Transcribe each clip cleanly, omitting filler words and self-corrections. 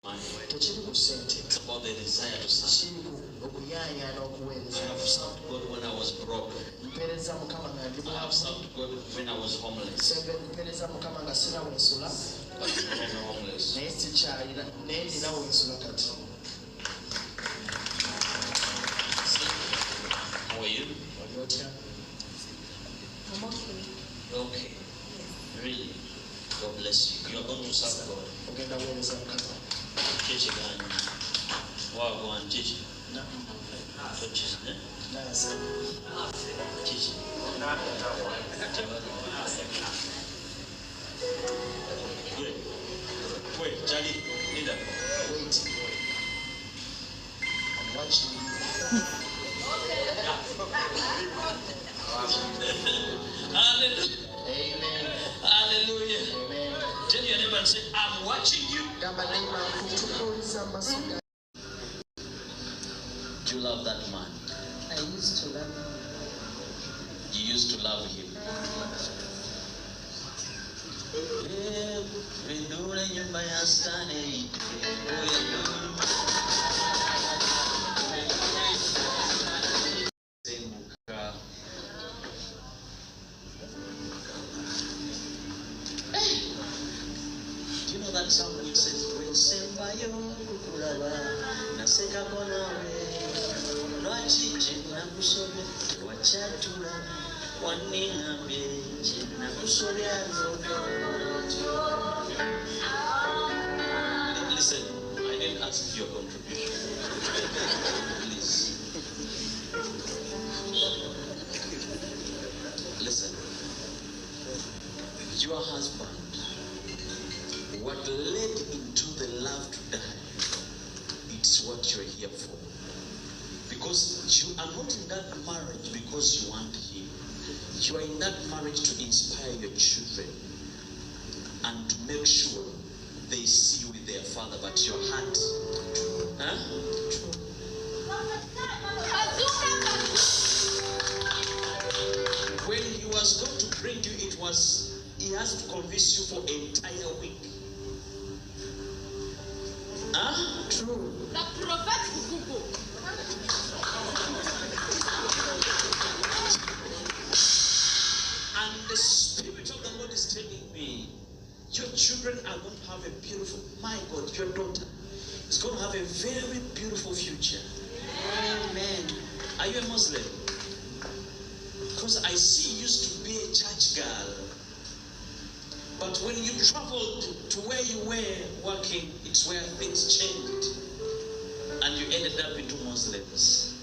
It's about the desire to serve. I have served God when I was broke. I have served God when I was homeless. But I'm no longer homeless. How are you? I'm okay. Okay. Really? God bless you. You are going to serve God. Chichi gani? Wagwan chichi? So chichi, eh? Chichi. Good. Wait, Charlie, leader. Wait. I'm watching you. Hallelujah. Amen. Hallelujah. Amen. Tell your neighbor and say, I'm watching you. Do you love that man? I used to love him. You used to love him. Do you know that song which says, listen, I didn't ask your contribution. Please. Listen. Your husband, what led into the love to die, it's what you're here for. Because you are not in that marriage because you want him. You are in that marriage to inspire your children and to make sure they see you with their father, but your heart. Huh? When he was going to bring you, he has to convince you for an entire week. Huh? True. The prophet Kukuko. And the Spirit of the Lord is telling me, your children are going to have a beautiful, my God, your daughter is going to have a very beautiful future. Amen. Are you a Muslim? Because I see you used to be a church girl. But when you traveled to where you were working, it's where things changed. And you ended up into Muslims.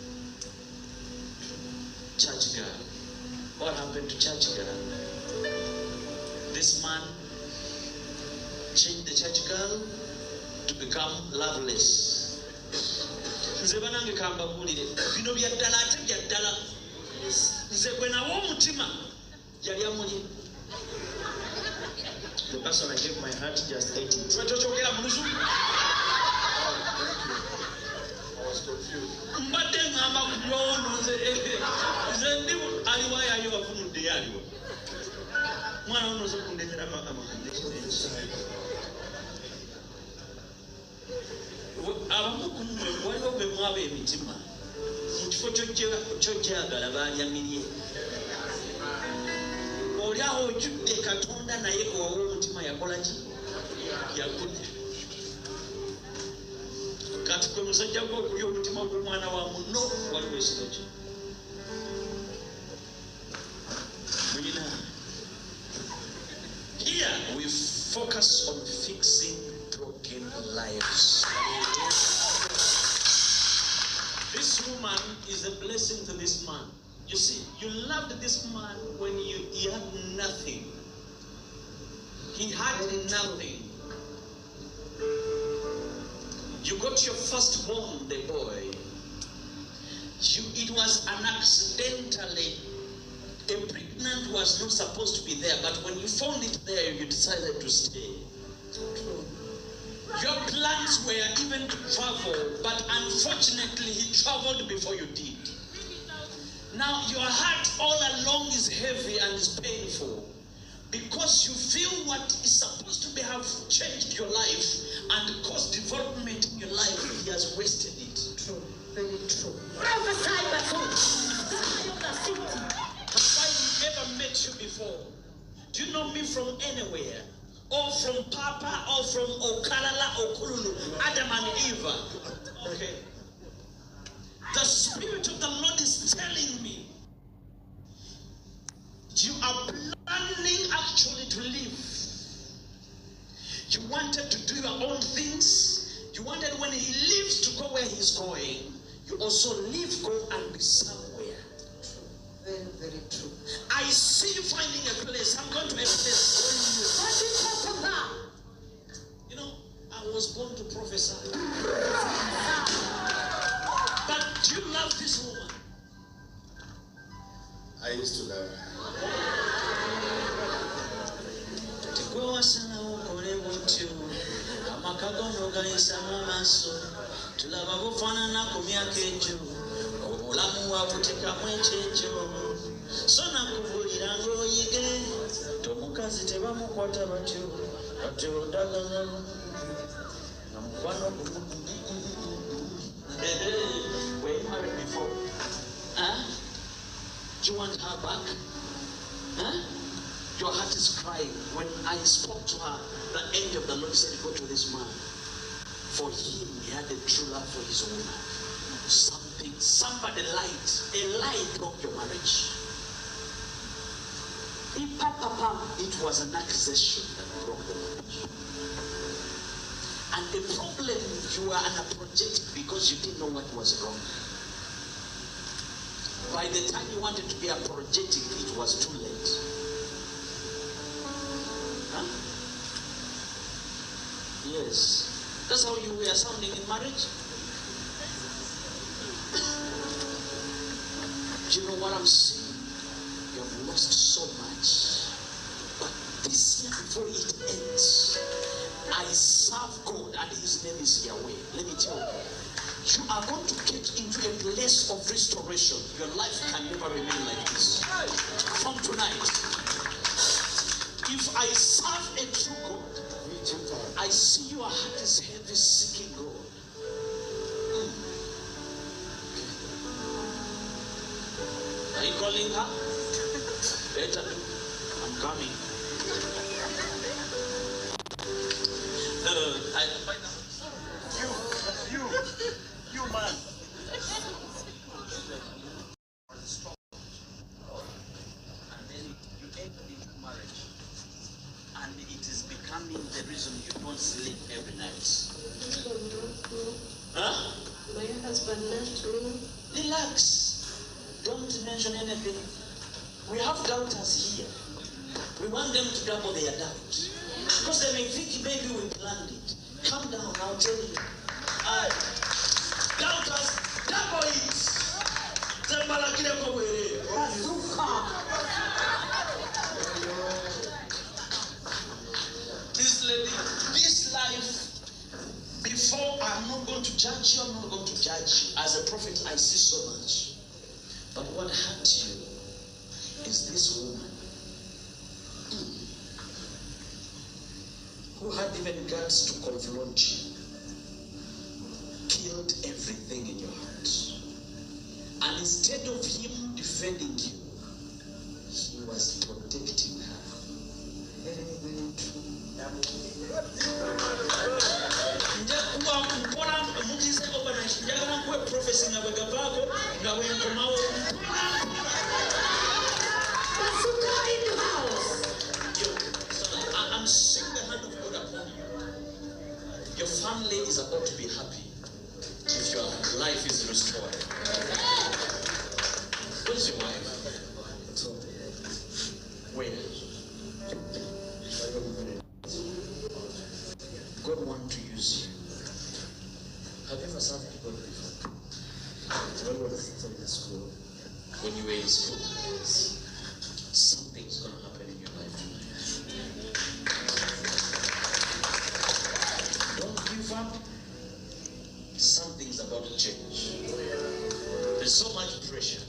Church girl. What happened to church girl? This man changed the church girl to become loveless. Nze banange kamba bulire bino bya ddala ate bya ddala nze gwe nawo omutima yali amuli. The person I gave my heart just ate it. Twetokyogera mu Luzungu. I was confused. Mbadde ngamba ku byono nze ndi aliwo yayo bafunudde yaliwo. Mwana ono nze kundetera amakande. Abamu kummwe waliwo bwe mwaba emitima mu kifo ky'okyagala baalyamirye. Oli awo ojjudde Katonda naye owawa omutima yakola ki? Yakulya. Kati kwe musajja gwe okulya omutima gw'omwana wa munno waliwo ekiro kye. Mulina. Here we focus on fixing broken lives. This woman is a blessing to this man. You see, you loved this man when he had nothing. He had nothing. You got your firstborn, the boy. It was an accidentally. A pregnant was not supposed to be there, but when you found it there, you decided to stay. Your plans were even to travel, but unfortunately, he traveled before you did. Now, your heart all along is heavy and is painful. because you feel what is supposed to be have changed your life and caused development in your life, he has wasted it. True. Very true. Prophesy, Have I ever met you before? Do you know me from anywhere? Or from Papa, or from Okalala, or Kululu, Adam and Eva? Okay. The Spirit of the Lord is telling me, you are planning actually to live. You wanted to do your own things. You wanted when he leaves to go where he's going, you also leave, go and be somewhere. very, very true. I see you finding a place. I'm going to a place. What you talk about? You know, I was born to prophesy. But do you love this woman? I used to love her. tulaba bufaanana ku myaka egyo obulamu bwabutekamu ekyekyo so nakubulira ng'oyige tomukazi tebamukwata batyo kati odagala nga mukwano were you married before? Huh? Do you want her back? Huh? Your heart is crying. When I spoke to her, the angel of the Lord said, go to this man. For him, he had a true love for his woman. Somebody lied. A lie broke your marriage. It was an accusation that broke the marriage. And the problem, you were unapologetic because you didn't know what was wrong. By the time you wanted to be apologetic, it was too late. Huh? Yes. That's how you were sounding in marriage. Do you know what I'm saying? You have lost so much. But this year, before it ends, I serve God and his name is Yahweh. Let me tell you. You are going to get into a place of restoration. Your life can never remain like this. From tonight, if I serve a true God, I see your heart is heavy seeking God. Are you calling her? Better do. I'm coming. You man. And then you enter into marriage, and it is becoming the reason you don't sleep every night. Huh? My husband left me. Relax. Don't mention anything. We have doubters here. We want them to double their doubt. Because they may think maybe we planned it. Calm down, I'll tell you. Doubters, double it. This lady, this life, before I'm not going to judge you, I'm not going to judge you. As a prophet, I see so much. But what hurt you is this woman who had even guts to confront you, killed everything in your heart. And instead of him defending you, he was protecting her. Very, very true. I'm seeing the hand of God upon you. Your family is about to be happy if your life is restored. Where's your wife? Where? God wants to use you. Have you ever served God before? When you were in school? When you were in school? Something's going to happen in your life tonight. Don't give up. Something's about to change. There's so much pressure,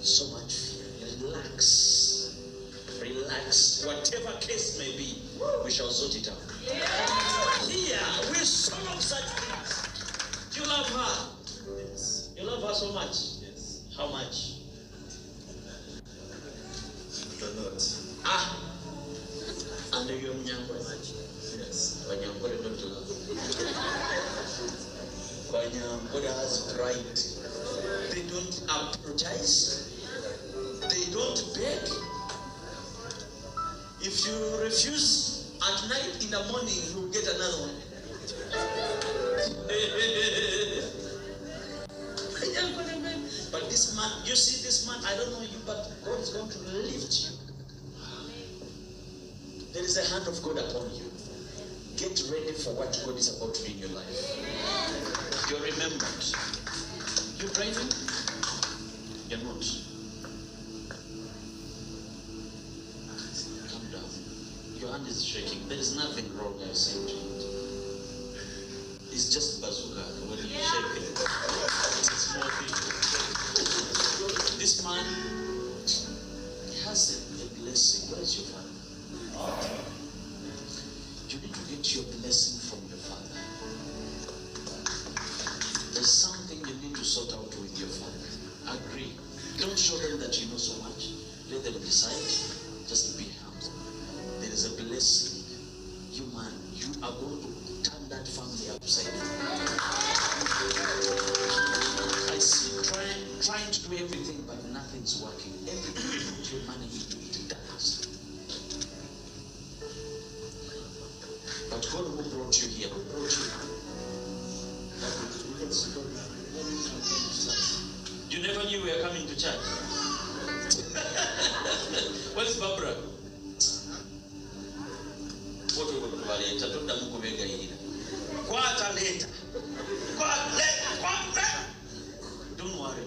so much fear. Relax. Relax. relax. Whatever case may be, we shall sort it out. Here, we solve such things. Do you love her? Yes. You love her so much? Yes. How much? A lot. And you're Mnyangwe. Yes. Wanyangwe don't love. Wanyangwe has pride. They don't apologize. They don't beg. If you refuse at night, in the morning, you'll get another one. But this man, you see this man, I don't know you, but God is going to lift you. There is a hand of God upon you. Get ready for what God is about to do in your life. You're remembered. You're driving? You're not. Calm down. Your hand is shaking. There is nothing wrong, I say to it. It's just bazooka when you shake it. It's a small thing. This man has a blessing. Where is your father? You need to get your blessing from your father. There's something you need to sort out with your father. Agree. Don't show them that you know so much. Let them decide. Just be humble. There is a blessing. You man, you are going to turn that family upside down. I see trying to do everything, but nothing's working. Everything you put your money into, it dies. But God who brought you here, who brought you here? You never knew we were coming to church. What is Barbara? What are we going to do? I told them to make a year. Quarter later. Don't worry.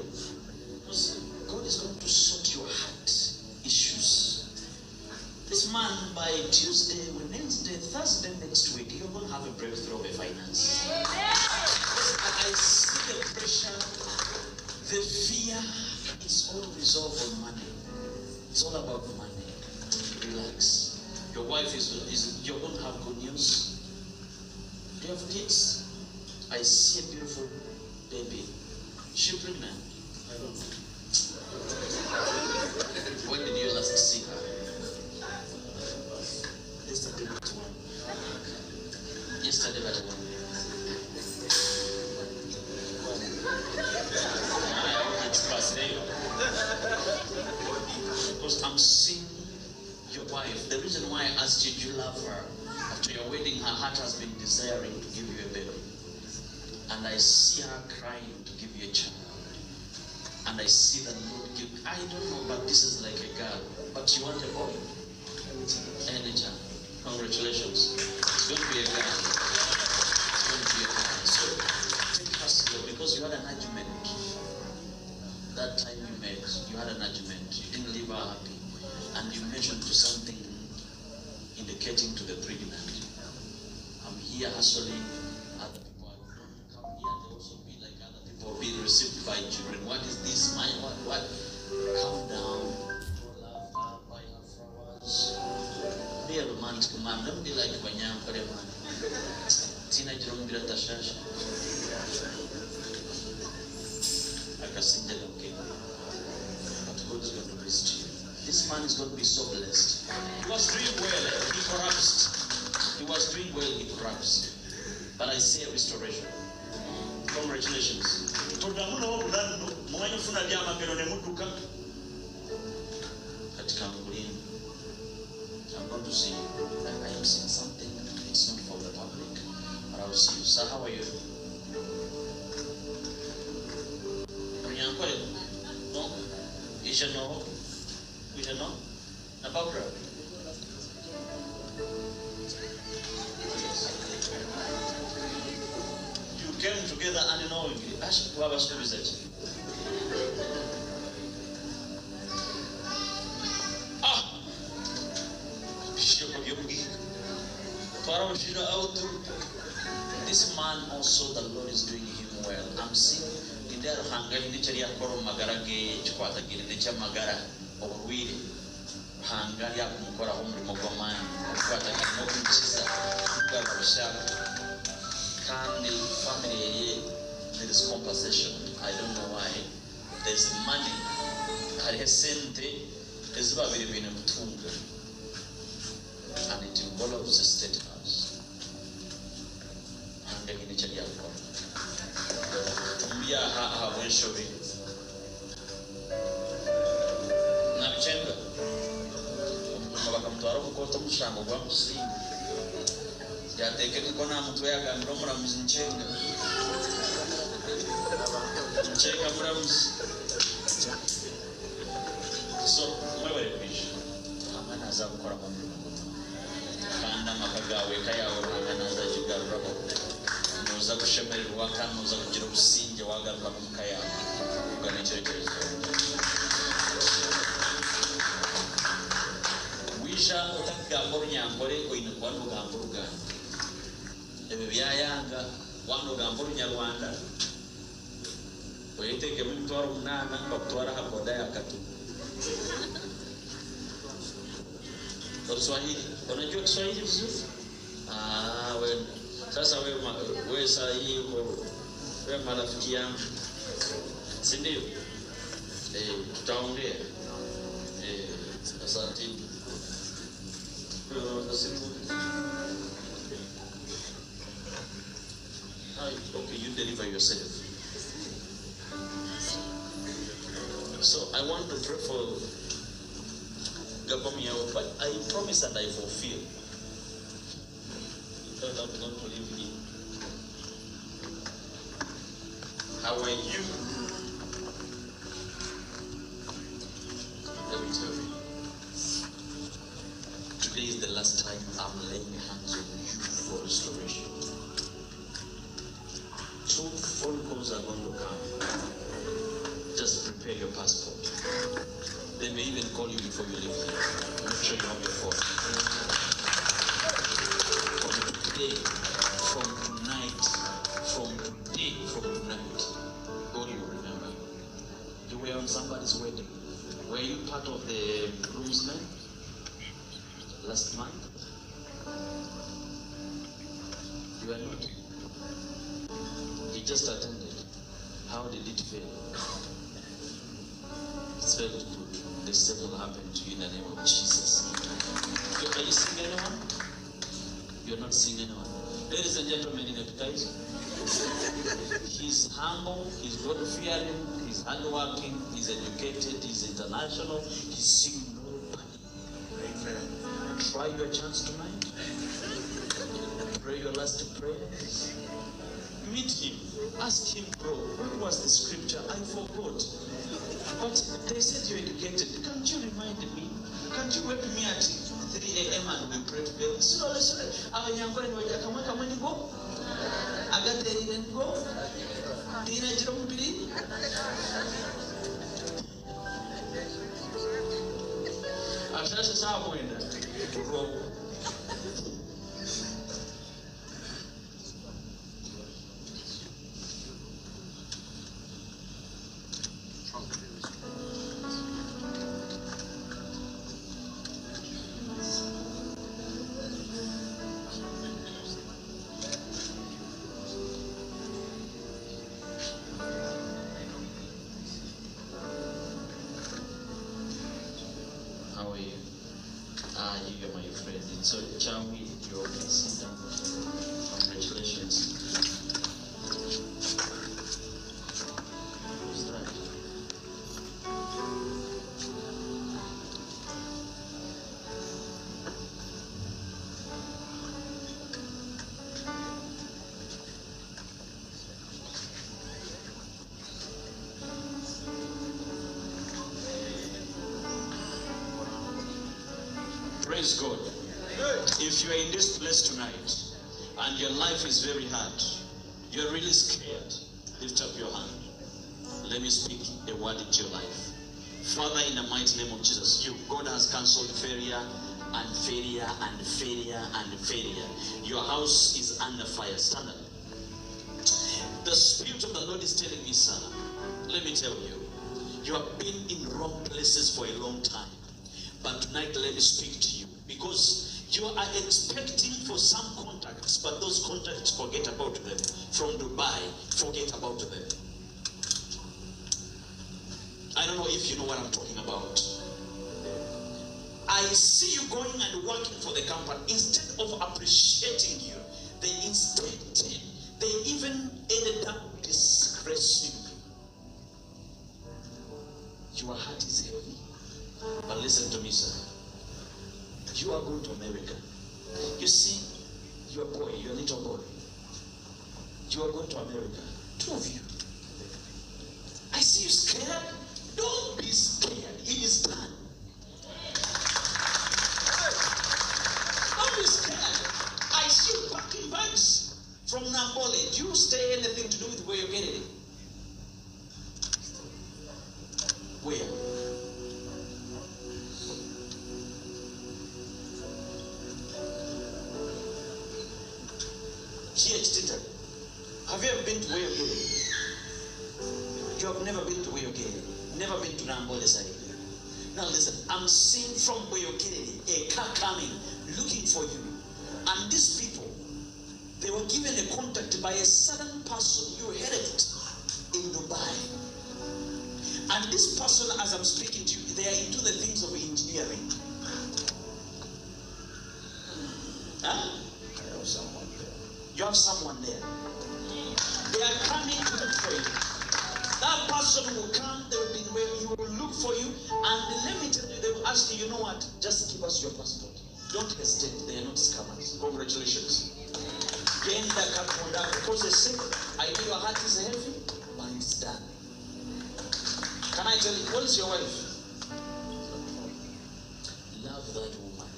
Because God is going to sort your heart issues. This man, by Tuesday, Wednesday, Thursday next week, you're going to have a breakthrough of a finance. I see the pressure, the fear. It's all resolved on money. It's all about money. Relax. Your wife is you're going to have good news. Do you have kids? I see a beautiful baby. Is she pregnant? I don't know. When did you last see her? Yesterday at 1. Yesterday at 1. I hope it's past there. Because I'm seeing your wife. The reason why I asked you, do you love her? After your wedding, her heart has been desiring to give you a baby. And I see her crying to give you a child. And I see the Lord give. I don't know, but this is like a girl. But you want a boy? Any child. Congratulations. It's going to be a girl. It's going to be a girl. So take trust in God, because you had an argument. That time you met, you had an argument. You didn't leave her happy. And you mentioned to something indicating to the pregnant. I'm here hustling. Other people are going to come here. They also be like other people being received by children. What is this? What? Calm down. Love her, buy her flowers. Be a romantic man. Don't be like Banyam for a man. Teenage Rumbira Tashash. I can sing that okay. But God is going to bless you. This man is going to be so blessed. He was doing well, he collapsed. He was doing well, he collapsed. But I see a restoration. Congratulations. I'm going to see you. I am seeing something. It's not for the public. But I will see you. Sir, how are you? No? You should know. We don't know. About her. You came together unknowingly. Ask who was to visit. This man also, the Lord is doing him well. I'm seeing in there hanga in the Charia Koro Magarage, Chikwata, in the Chamagara, or Willie. hanga yakumukora umurimo gw'amani kwataka no kumukiza kugarusha kandi family ye there is compensation. I don't know why. There's money hariho sente ezibabiri ibintu mutunga and it involves the state house. Hanga gini cyari yakora tumbiyaha habwenshobe nabichenga bakamutwara gukota mushango gwa musinga yatekeke ko nta mutwe yagambira muramuzi nchenga muramuzi so mwewe kwisha amana za gukora mu murimo kandi amakagawe kayawe amana za jigarura nuza gushemererwa kandi nuza kugira ubusinge wagarura mu kayawe uganecyerekezo wisha utakigamboro nyangore oine kwano gamboro gani ebe byayanga wano gamboro nyarwanda oyiteke mu mtwaro munana bakutwara hakoda yakatu Kiswahili unajua Kiswahili vizuri wewe sasa wewe saa hii wewe marafiki yangu si ndio tutaongea asante okay, you deliver yourself. So I want to pray for Gabamiao, but I promise and I fulfill. Because I'm going to leave you. How are you? Let me tell you. Today is the last time I'm laying hands on you for restoration. 2 phone calls are going to come. Just prepare your passport. They may even call you before you leave here. Make sure you have your phone. From today, from tonight, God will remember you. You were on somebody's wedding. Were you part of the groomsmen last month? You are not. You just attended. How did it feel? It's very good. The same will happen to you in the name of Jesus. Are you seeing anyone? You're not seeing anyone. Ladies and gentlemen, in appetite, he's humble, he's God-fearing, he's hardworking, he's educated, he's international, he's seeing nobody. Amen. Try your chance tonight. Pray your last prayers. Meet him. Ask him, bro, what was the scripture? I forgot. But they said you're educated. Can't you remind me? Can't you wake me at 3 a.m. and we pray together? Slowly. Abanyangore niwajya kamwe kamwe nigo. Agaterire nigo. Teenager mubiri. Ashasha saa mwenda. You are my friend. So, Chawi, you're considered. Congratulations. Who's that? Praise God. If you are in this place tonight and your life is very hard, you're really scared, lift up your hand. Let me speak a word into your life. Father, in the mighty name of Jesus, God has cancelled failure and failure and failure and failure. Your house is under fire. Stand up. The Spirit of the Lord is telling me, son, let me tell you, you have been in wrong places for a long time. But tonight, let me speak to you. Because you are expecting for some contacts, but those contacts, forget about them. From Dubai, forget about them. I don't know if you know what I'm talking about. I see you going and working for the company. Instead of appreciating you, they even ended up disgracing you. Your heart is heavy. But listen to me, sir. You are going to America. You see, your boy, your little boy. You are going to America. Two of you. I see you scared. Don't be scared. It is done. Don't be scared. I see you packing bags from Nambole. Do you stay anything to do with where you're getting? Where? Here, Tita. Have you ever been to where you're getting? You have never been to where you're getting. Never been to Nambole side. Now listen, I'm seeing from where you're getting a car coming, looking for you. And these people, they were given a contact by a certain person you headed in Dubai. And this person, as I'm speaking to you, they are into the things of engineering. Huh? I have someone there. You have someone there. They are coming to look for you. That person will come, they will be where he will look for you, and let me tell you, they will ask you, you know what, just give us your passport. Don't hesitate, they are not scammers. Congratulations. Because they say, I know your heart is heavy, but it's done. Can I tell you, what is your wife? Love that woman.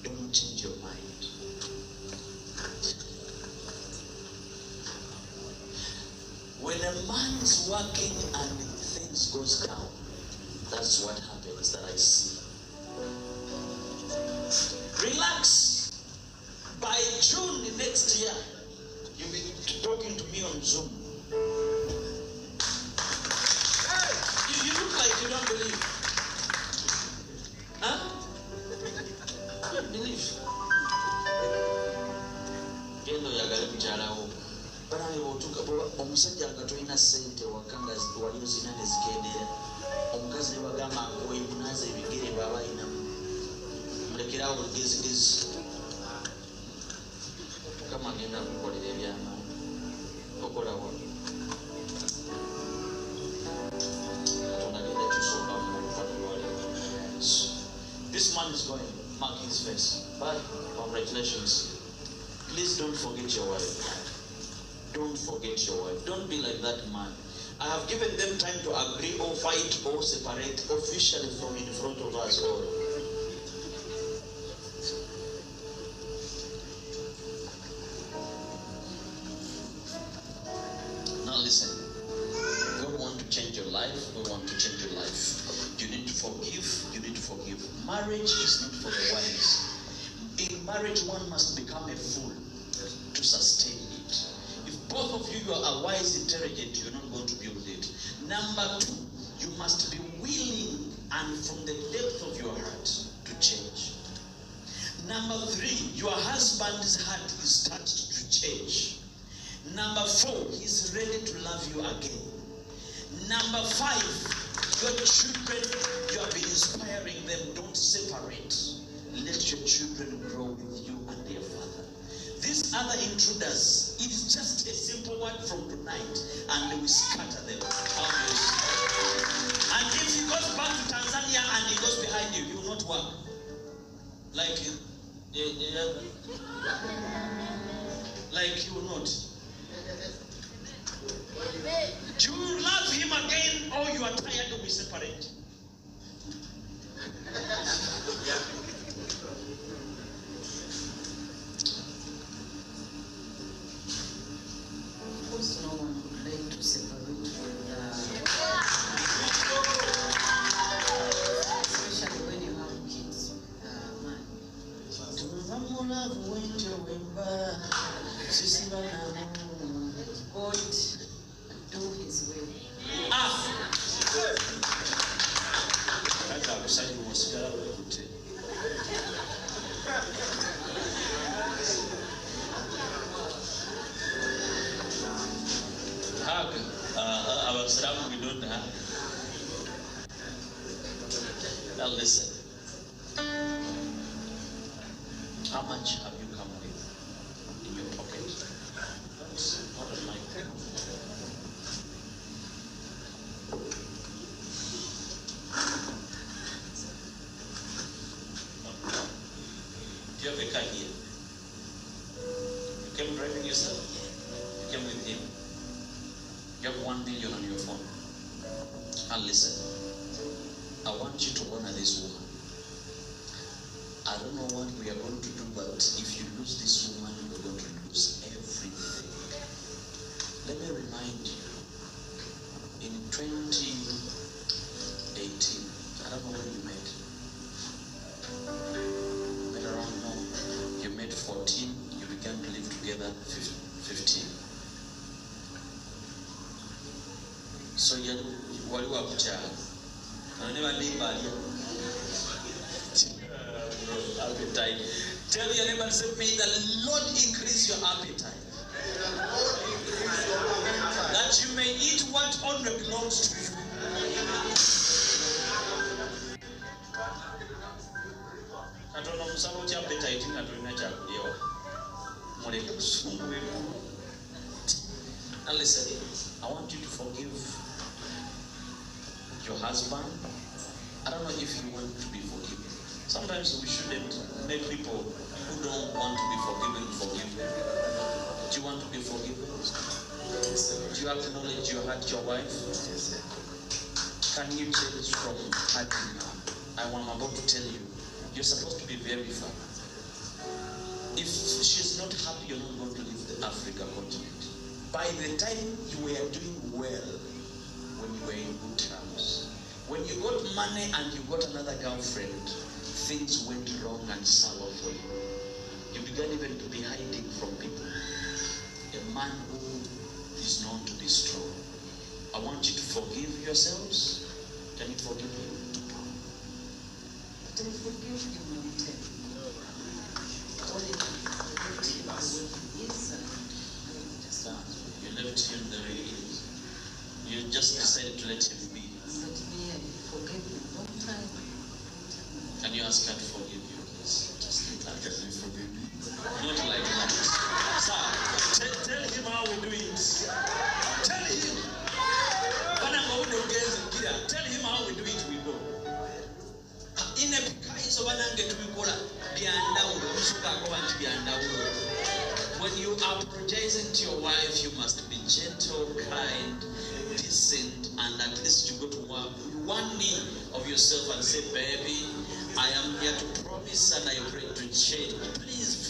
Don't change your mind. When a man is working and things goes down, that's what happens that I see. Relax. By June next year, you'll be talking to me on Zoom. You look like you don't believe. Huh? You don't believe. Omusajja agatolina ssente wakanga waliyo zinane zigendera omukazi ne bagamba ngoye munaza ebigere baba alina mulekerawo olugezigezi mukama agenda kukolera ebyamaani okolawo tonagenda kyusooka mufanuwale. This man is going. Mark his face. Bye. Congratulations. Please don't forget your wife. Don't forget your wife. Don't be like that man. I have given them time to agree or fight or separate officially from in front of us all. Now listen. God wants to change your life. God wants to change your life. You need to forgive. You need to forgive. Marriage is not for the wives. In marriage, one must become a fool to sustain it. Both of you are wise, intelligent, you're not going to build it. Number two, you must be willing and from the depth of your heart to change. Number three, your husband's heart is touched to change. Number four, he's ready to love you again. Number five, your children, you have been inspiring them, don't separate. Let your children grow with you and their father. These other intruders, it is just a simple word from tonight, and they will scatter them. And if he goes back to Tanzania and he goes behind you, he will not work. Like he will not. Do you love him again, or you are tired to be separate? Because no one would like to separate with especially when you have kids. Man. God do his will. That's our side was Abasalamu, we don't have. Now listen. How much have you come with in your pocket? Not on my phone. Do you have a car here? You came driving yourself? You came with him? You have 1 million on your phone. And listen, I want you to honor this woman. I don't know what we are going to do, but if you lose this woman, you're going to lose everything. Let me remind you, in 2018, I don't know when you met. You met around, no, you met 14, you began to live together 15. So you waliwa kuchana. Na never leave earlier. Appetite. Tell your neighbor and say, may the Lord increase your appetite. That you may eat what only belongs to you. Katono musalo cha appetite ngatoina cha kulewa. Muleke kusungu. Now listen, I want you to forgive your husband. I don't know if you want to be forgiven. Sometimes we shouldn't make people who don't want to be forgiven forgive them. Do you want to be forgiven? Do you acknowledge you hurt your wife? Can you change from hurting her? I'm about to tell you, you're supposed to be very firm. If she's not happy, you're not going to leave the Africa continent. By the time you were doing well, when you were in good terms, when you got money and you got another girlfriend, things went wrong and sour for you. You began even to be hiding from people. A man who is known to be strong. I want you to forgive yourselves. Can you forgive him? But I forgive him when he only forgive him the way he is. You left him the way he is. You just decided to let him be. But me, I forgive him long time. Can you ask her to forgive you, please? Just like that, you forgive me. Not like that. Sir, tell him how we do it. Tell him. Tell him how we do it, we go. In a case of an angle to call when you are apologizing to your wife, you must be gentle, kind, decent, and at least you go to one knee of yourself and say, baby, I am here to promise and I pray to change. Please